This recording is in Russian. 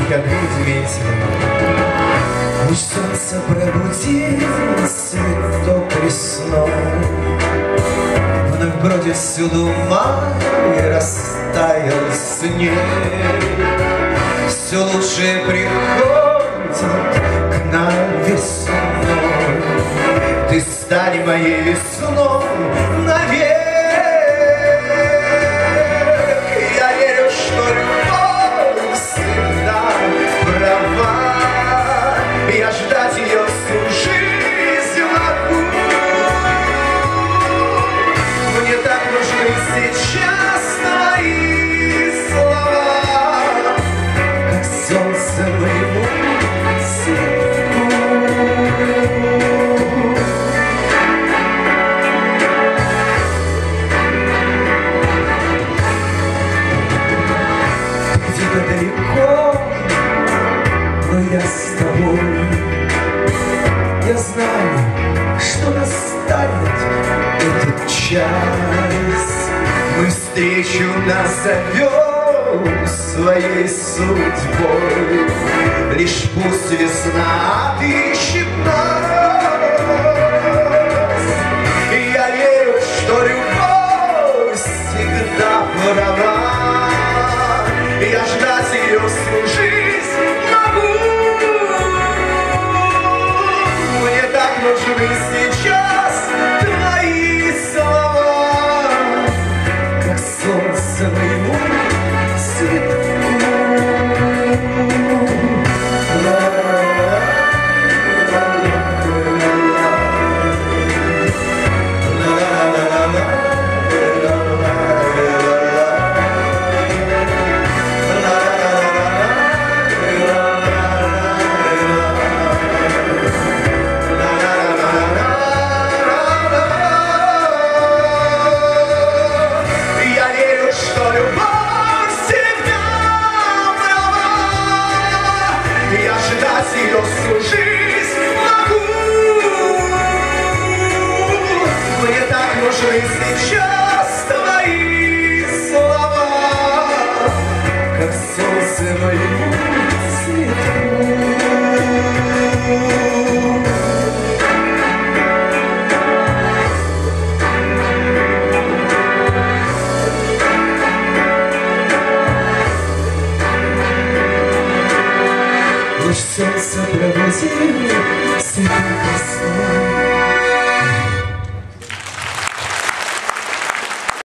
как ведьмитин. Пусть солнце пробудит цветок весной, вновь бродит всюду май, растаял снег. Все лучшее приходит к нам весной. Ты стань моей весной навек. Я верю, что любовь всегда права. Я ждать ее всю жизнь могу. Мне так нужны сейчас твои слова, как солнце моему свету. Где-то далеко, но я с тобой. Я знаю, что настанет этот час. Мы встречу назовем своей судьбой. Лишь пусть весна отыщет нас. И я верю, что любовь всегда права. Я ждать ее всю жизнь могу. Мне так нужны сейчас твои слова, как солнце моему свету. Ее всю жизнь могу. Мне так нужны сейчас твои слова, как солнце моему свету. Солнце пробудило цветы.